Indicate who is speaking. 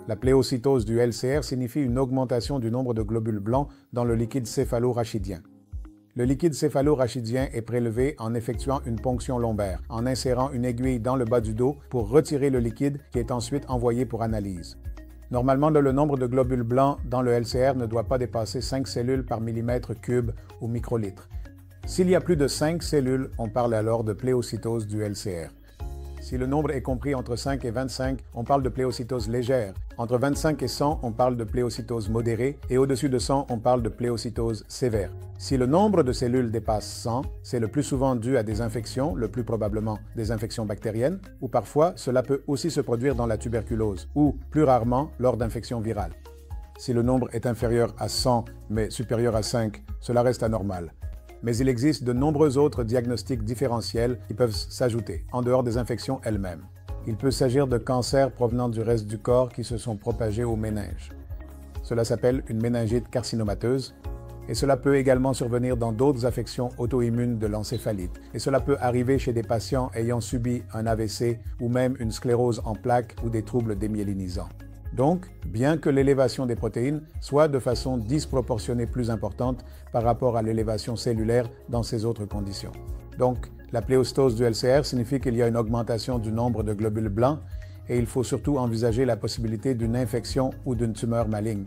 Speaker 1: La pléocytose du LCR signifie une augmentation du nombre de globules blancs dans le liquide céphalo-rachidien. Le liquide céphalo-rachidien est prélevé en effectuant une ponction lombaire, en insérant une aiguille dans le bas du dos pour retirer le liquide qui est ensuite envoyé pour analyse. Normalement, le nombre de globules blancs dans le LCR ne doit pas dépasser 5 cellules par millimètre cube ou microlitre. S'il y a plus de 5 cellules, on parle alors de pléocytose du LCR. Si le nombre est compris entre 5 et 25, on parle de pléocytose légère. Entre 25 et 100, on parle de pléocytose modérée et au-dessus de 100, on parle de pléocytose sévère. Si le nombre de cellules dépasse 100, c'est le plus souvent dû à des infections, le plus probablement des infections bactériennes, ou parfois cela peut aussi se produire dans la tuberculose, ou plus rarement lors d'infections virales. Si le nombre est inférieur à 100 mais supérieur à 5, cela reste anormal. Mais il existe de nombreux autres diagnostics différentiels qui peuvent s'ajouter, en dehors des infections elles-mêmes. Il peut s'agir de cancers provenant du reste du corps qui se sont propagés au méninge. Cela s'appelle une méningite carcinomateuse, et cela peut également survenir dans d'autres affections auto-immunes de l'encéphalite. Et cela peut arriver chez des patients ayant subi un AVC ou même une sclérose en plaques ou des troubles démyélinisants. Donc, bien que l'élévation des protéines soit de façon disproportionnée plus importante par rapport à l'élévation cellulaire dans ces autres conditions. Donc, la pléocytose du LCR signifie qu'il y a une augmentation du nombre de globules blancs et il faut surtout envisager la possibilité d'une infection ou d'une tumeur maligne.